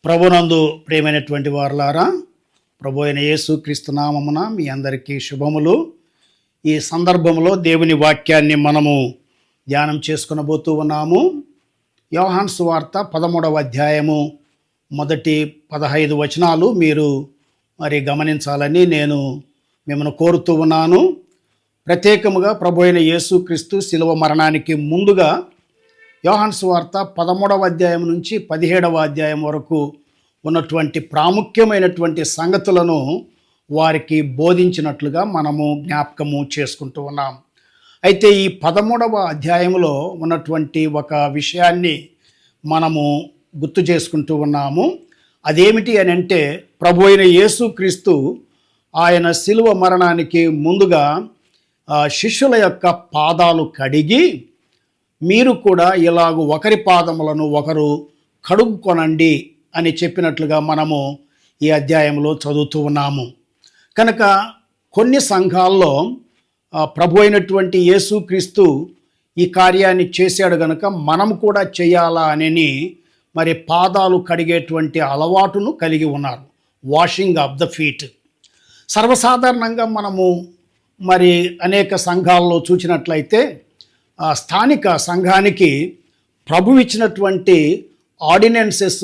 ప్రభునందు ప్రియమైనటువంటి వారలారా, ప్రభు అయిన యేసుక్రీస్తు నామమున మీ అందరికీ శుభములు. ఈ సందర్భంలో దేవుని వాక్యాన్ని మనము ధ్యానం చేసుకునబోతూ ఉన్నాము. యోహాను సువార్త 13వ అధ్యాయము మొదటి 15 వచనాలు మీరు గమనించాలని నేను మిమ్మల్ని కోరుతూ ఉన్నాను. ప్రత్యేకముగా ప్రభు అయిన యేసుక్రీస్తు శిలువ మరణానికి ముందుగా యోహాను సువార్త 13వ అధ్యాయం నుంచి 17వ అధ్యాయం వరకు ఉన్నటువంటి ప్రాముఖ్యమైనటువంటి సంగతులను వారికి బోధించినట్లుగా మనము జ్ఞాపకము చేసుకుంటూ ఉన్నాం. అయితే ఈ 13వ అధ్యాయంలో ఉన్నటువంటి ఒక విషయాన్ని మనము గుర్తు చేసుకుంటూ ఉన్నాము. అదేమిటి అని అంటే, ప్రభు అయిన యేసుక్రీస్తు ఆయన శిలువ మరణానికి ముందుగా శిష్యుల యొక్క పాదాలు కడిగి, మీరు కూడా ఇలాగ ఒకరి పాదములను ఒకరు కడుక్కొనండి అని చెప్పినట్లుగా మనము ఈ అధ్యాయంలో చదువుతూ ఉన్నాము. కనుక కొన్ని సంఘాల్లో ప్రభు అయినటువంటి యేసుక్రీస్తు ఈ కార్యాన్ని చేశాడు కనుక మనం కూడా చేయాలా అని పాదాలు కడిగేటువంటి అలవాటును కలిగి ఉన్నారు. Washing of the feet. సర్వసాధారణంగా మనము అనేక సంఘాల్లో చూసినట్లయితే స్థానిక సంఘానికి ప్రభు ఇచ్చినటువంటి ఆర్డినెన్సెస్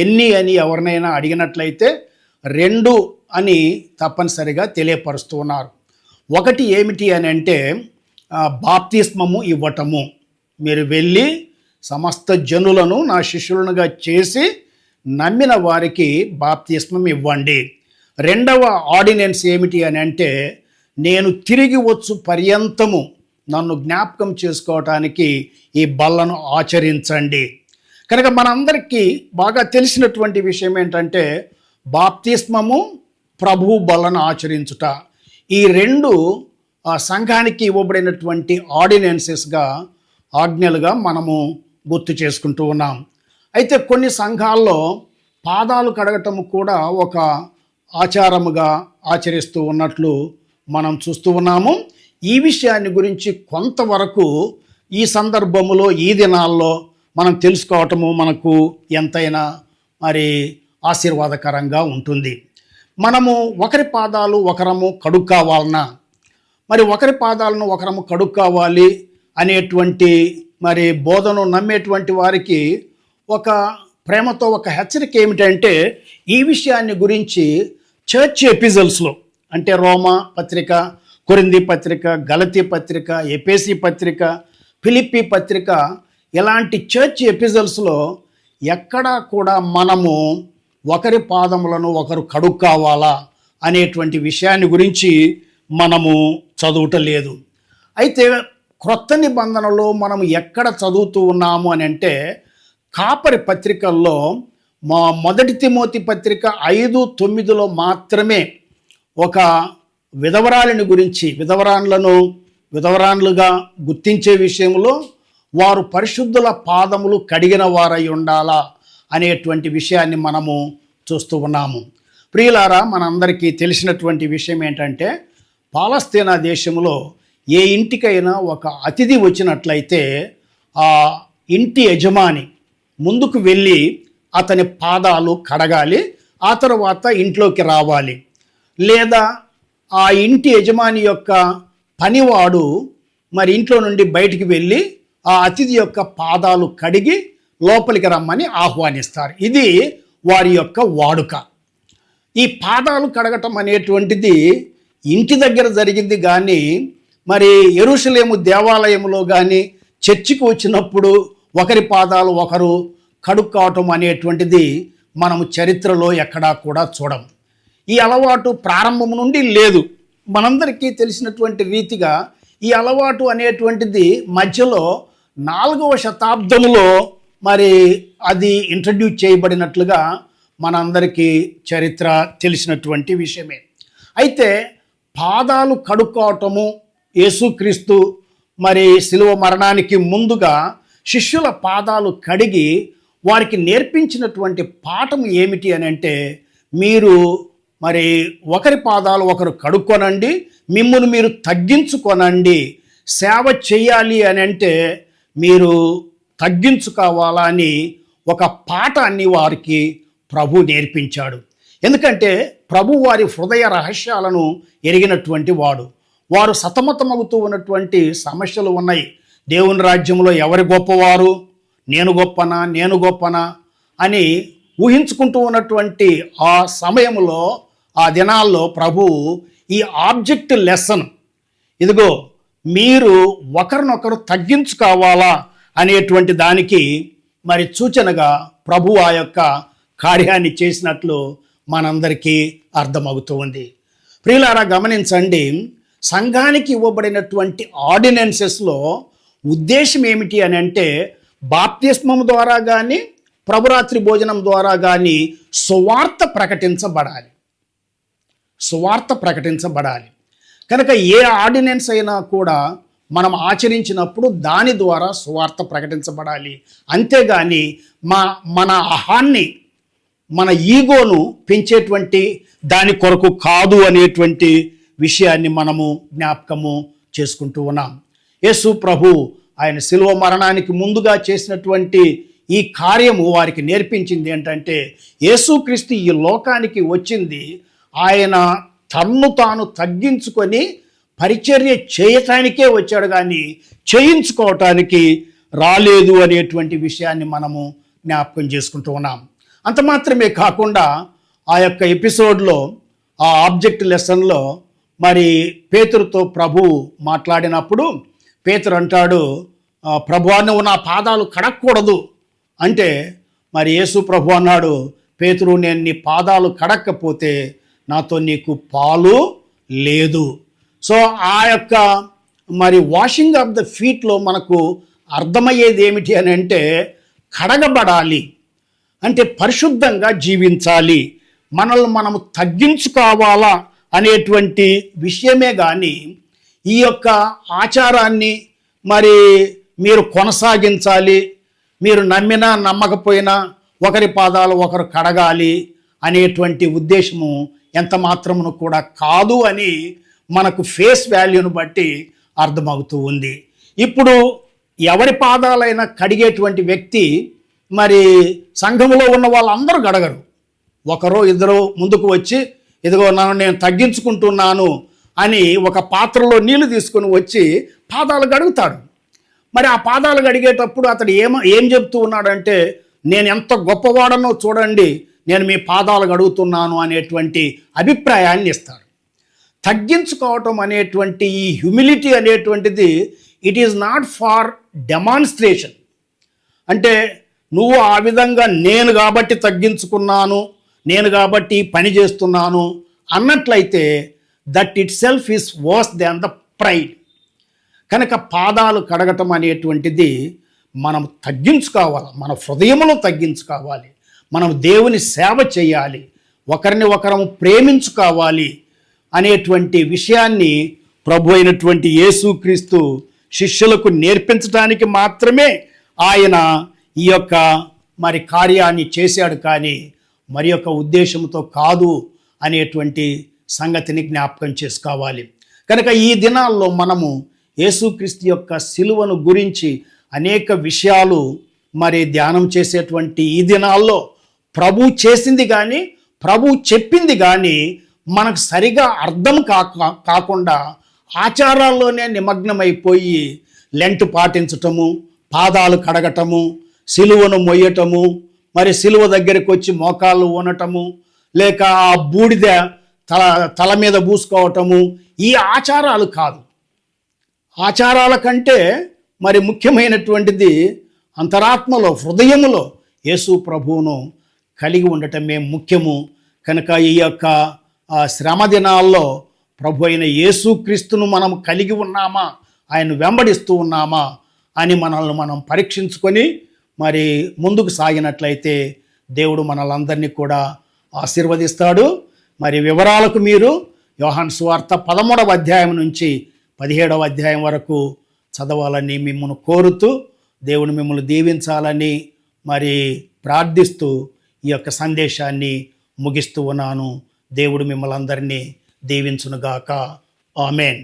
ఎన్ని అని ఎవరినైనా అడిగినట్లయితే 2 అని తప్పనిసరిగా తెలియపరుస్తూ ఉన్నారు. ఒకటి ఏమిటి అని అంటే, బాప్తిస్మము ఇవ్వటము. మీరు వెళ్ళి సమస్త జనులను నా శిష్యులనుగా చేసి నమ్మిన వారికి బాప్తిస్మం ఇవ్వండి. 2వ ఆర్డినెన్స్ ఏమిటి అని అంటే, నేను తిరిగి వచ్చు పర్యంతము నన్ను జ్ఞాపకం చేసుకోవటానికి ఈ బల్లను ఆచరించండి. కనుక మనందరికీ బాగా తెలిసినటువంటి విషయం ఏంటంటే, బాప్తిస్మము, ప్రభు బల్లను ఆచరించుట, ఈ 2 సంఘానికి ఇవ్వబడినటువంటి ఆర్డినెన్సెస్గా, ఆజ్ఞలుగా మనము గుర్తు చేసుకుంటూ ఉన్నాం. అయితే కొన్ని సంఘాల్లో పాదాలు కడగటము కూడా ఒక ఆచారముగా ఆచరిస్తూ ఉన్నట్లు మనం చూస్తూ ఉన్నాము. ఈ విషయాన్ని గురించి కొంతవరకు ఈ సందర్భములో, ఈ దినాల్లో మనం తెలుసుకోవటము మనకు ఎంతైనా ఆశీర్వాదకరంగా ఉంటుంది. మనము ఒకరి పాదాలు ఒకరము కడుక్కోవాలన్నా, ఒకరి పాదాలను ఒకరము కడుక్కోవాలి అనేటువంటి బోధను నమ్మేటువంటి వారికి ఒక ప్రేమతో ఒక హెచ్చరిక ఏమిటంటే, ఈ విషయాన్ని గురించి చర్చ్ ఎపిజల్స్లో, అంటే రోమా పత్రిక, కొరింథీ పత్రిక, గలతీ పత్రిక, ఎఫెసీ పత్రిక, ఫిలిప్పీ పత్రిక, ఇలాంటి చర్చ్ ఎపిజల్స్లో ఎక్కడా కూడా మనము ఒకరి పాదములను ఒకరు కడుక్కోవాలా అనేటువంటి విషయాన్ని గురించి మనము చదువుటలేదు. అయితే క్రొత్త నిబంధనలో మనము ఎక్కడ చదువుతూ ఉన్నాము అని అంటే, కాపరి పత్రికల్లో మొదటి తిమోతి పత్రిక 5:9లో మాత్రమే ఒక విధవరాలిని గురించి, విధవరాన్లుగా గుర్తించే విషయంలో వారు పరిశుద్ధుల పాదములు కడిగిన వారై ఉండాలా అనేటువంటి విషయాన్ని మనము చూస్తూ ఉన్నాము. ప్రియులారా, మనందరికీ తెలిసినటువంటి విషయం ఏంటంటే, పాలస్తీనా దేశంలో ఏ ఇంటికైనా ఒక అతిథి వచ్చినట్లయితే ఆ ఇంటి యజమాని ముందుకు వెళ్ళి అతని పాదాలు కడగాలి, ఆ తర్వాత ఇంట్లోకి రావాలి. లేదా ఆ ఇంటి యజమాని యొక్క పనివాడు ఇంట్లో నుండి బయటికి వెళ్ళి ఆ అతిథి యొక్క పాదాలు కడిగి లోపలికి రమ్మని ఆహ్వానిస్తారు. ఇది వారి యొక్క వాడుక. ఈ పాదాలు కడగటం అనేటువంటిది ఇంటి దగ్గర జరిగింది కానీ, యెరూషలేము దేవాలయంలో కానీ, చర్చికి వచ్చినప్పుడు ఒకరి పాదాలు ఒకరు కడుక్కోవటం అనేటువంటిది మనము చరిత్రలో ఎక్కడా కూడా చూడం. ఈ అలవాటు ప్రారంభం నుండి లేదు. మనందరికీ తెలిసినటువంటి రీతిగా ఈ అలవాటు అనేటువంటిది మధ్యలో 4వ శతాబ్దంలో అది ఇంట్రడ్యూస్ చేయబడినట్లుగా మనందరికీ చరిత్ర తెలిసినటువంటి విషయమే. అయితే పాదాలు కడుక్కోవటము, యేసుక్రీస్తు శిలువ మరణానికి ముందుగా శిష్యుల పాదాలు కడిగి వారికి నేర్పించినటువంటి పాఠం ఏమిటి అని అంటే, మీరు ఒకరి పాదాలు ఒకరు కడుక్కొనండి, మిమ్మును మీరు తగ్గించుకొనండి. సేవ చేయాలి అని అంటే మీరు తగ్గించుకోవాలా అని ఒక పాఠాన్ని వారికి ప్రభు నేర్పించాడు. ఎందుకంటే ప్రభు వారి హృదయ రహస్యాలను ఎరిగినటువంటి వాడు. వారు సతమతమవుతూ ఉన్నటువంటి సమస్యలు ఉన్నాయి. దేవుని రాజ్యంలో ఎవరి గొప్పవారు, నేను గొప్పనా అని ఊహించుకుంటూ ఉన్నటువంటి ఆ సమయంలో, ఆ దినాల్లో ప్రభు ఈ ఆబ్జెక్ట్ లెసన్, ఇదిగో మీరు ఒకరినొకరు తగ్గించుకోవాలా అనేటువంటి దానికి మరి సూచనగా ప్రభు ఆ యొక్క కార్యాన్ని చేసినట్లు మనందరికీ అర్థమవుతూ ఉంది. ప్రియులారా, గమనించండి, సంఘానికి ఇవ్వబడినటువంటి ఆర్డినెన్సెస్లో ఉద్దేశం ఏమిటి అని అంటే, బాప్తిస్మం ద్వారా కానీ ప్రభురాత్రి భోజనం ద్వారా కానీ సువార్త ప్రకటించబడాలి. కనుక ఏ ఆర్డినెన్స్ అయినా కూడా మనం ఆచరించినప్పుడు దాని ద్వారా సువార్త ప్రకటించబడాలి. అంతేగాని మన అహాన్ని, మన ఈగోను పెంచేటువంటి దాని కొరకు కాదు అనేటువంటి విషయాన్ని మనము జ్ఞాపకము చేసుకుంటూ ఉన్నాం. యేసు ప్రభు ఆయన శిలువ మరణానికి ముందుగా చేసినటువంటి ఈ కార్యము వారికి నేర్పించింది ఏంటంటే, యేసుక్రీస్తు ఈ లోకానికి వచ్చింది ఆయన తన్ను తాను తగ్గించుకొని పరిచర్య చేయటానికే వచ్చాడు, కానీ చేయించుకోవటానికి రాలేదు అనేటువంటి విషయాన్ని మనము జ్ఞాపకం చేసుకుంటూ ఉన్నాం. అంత మాత్రమే కాకుండా ఆ యొక్క ఎపిసోడ్లో, ఆ ఆబ్జెక్ట్ లెసన్లో మరి పేతురుతో ప్రభు మాట్లాడినప్పుడు పేతురు అంటాడు, ప్రభువా నువ్వు నా పాదాలు కడక్కూడదు అంటే, మరి యేసు ప్రభు అన్నాడు, పేతురు నేను నీ పాదాలు కడక్కపోతే నాతో నీకు పాలు లేదు. సో ఆ యొక్క మరి వాషింగ్ ఆఫ్ ద ఫీట్లో మనకు అర్థమయ్యేది ఏమిటి అని అంటే, కడగబడాలి అంటే పరిశుద్ధంగా జీవించాలి, మనల్ని మనము తగ్గించుకోవాలా అనేటువంటి విషయమే. కానీ ఈ యొక్క ఆచారాన్ని మరి మీరు కొనసాగించాలి, మీరు నమ్మినా నమ్మకపోయినా ఒకరి పాదాలు ఒకరు కడగాలి అనేటువంటి ఉద్దేశము ఎంత మాత్రమును కూడా కాదు అని మనకు ఫేస్ వాల్యూను బట్టి అర్థమవుతూ ఉంది. ఇప్పుడు ఎవరి పాదాలైనా కడిగేటువంటి వ్యక్తి మరి సంఘంలో ఉన్న వాళ్ళందరూ గడగరు. ఒకరో ఇద్దరు ముందుకు వచ్చి, ఇదిగో నన్ను నేను తగ్గించుకుంటున్నాను అని ఒక పాత్రలో నీళ్లు తీసుకొని వచ్చి పాదాలు గడుగుతాడు. మరి ఆ పాదాలు గడిగేటప్పుడు అతడు ఏం చెప్తూ ఉన్నాడంటే, నేను ఎంత గొప్పవాడనో చూడండి, నేను మీ పాదాలు గడుగుతున్నాను అనేటువంటి అభిప్రాయాన్ని ఇస్తాడు. తగ్గించుకోవటం అనేటువంటి ఈ హ్యూమిలిటీ అనేటువంటిది it is not for demonstration. అంటే నువ్వు ఆ విధంగా నేను కాబట్టి తగ్గించుకున్నాను, నేను కాబట్టి పని చేస్తున్నాను అన్నట్లయితే that it self is verse than the pride. కనుక పాదాలు కడగటం అనేటువంటిది మనం తగ్గించుకోవాలి, మన హృదయంలో తగ్గించుకోవాలి, మనం దేవుని సేవ చేయాలి, ఒకరిని ఒకరం ప్రేమించుకోవాలి అనేటువంటి విషయాన్ని ప్రభు అయినటువంటి యేసుక్రీస్తు శిష్యులకు నేర్పించడానికి మాత్రమే ఆయన ఈ యొక్క మరి కార్యాన్ని చేశాడు, కానీ మరి యొక్క ఉద్దేశంతో కాదు అనేటువంటి సంగతిని జ్ఞాపకం చేసుకోవాలి. కనుక ఈ దినాల్లో మనము యేసుక్రీస్తు యొక్క సిలువను గురించి అనేక విషయాలు మరి ధ్యానం చేసేటువంటి ఈ దినాల్లో ప్రభు చేసింది కానీ ప్రభు చెప్పింది కానీ మనకు సరిగా అర్థం కాకుండా ఆచారాల్లోనే నిమగ్నమైపోయి లెంట్ పాటించటము, పాదాలు కడగటము, సిలువను మొయ్యటము, మరి సిలువ దగ్గరికి వచ్చి మోకాళ్ళు ఊనటము, లేక ఆ బూడిద తల మీద పూసుకోవటము, ఈ ఆచారాలు కాదు. ఆచారాల కంటే మరి ముఖ్యమైనటువంటిది అంతరాత్మలో, హృదయములో యేసు ప్రభువును కలిగి ఉండటమే ముఖ్యము. కనుక ఈ యొక్క శ్రమ దినాల్లో ప్రభు అయిన యేసుక్రీస్తును మనం కలిగి ఉన్నామా, ఆయన వెంబడిస్తూ ఉన్నామా అని మనల్ని మనం పరీక్షించుకొని మరి ముందుకు సాగినట్లయితే దేవుడు మనలందరినీ కూడా ఆశీర్వదిస్తాడు. మరి వివరాలకు మీరు యోహాను సువార్త 13వ అధ్యాయం నుంచి 17వ అధ్యాయం వరకు చదవాలని మిమ్మల్ని కోరుతూ, దేవుడు మిమ్మల్ని దీవించాలని మరి ప్రార్థిస్తూ ఈ యొక్క సందేశాన్ని ముగిస్తూ ఉన్నాను. దేవుడు మిమ్మల్ని అందరినీ దీవించునుగాక. ఆమేన్.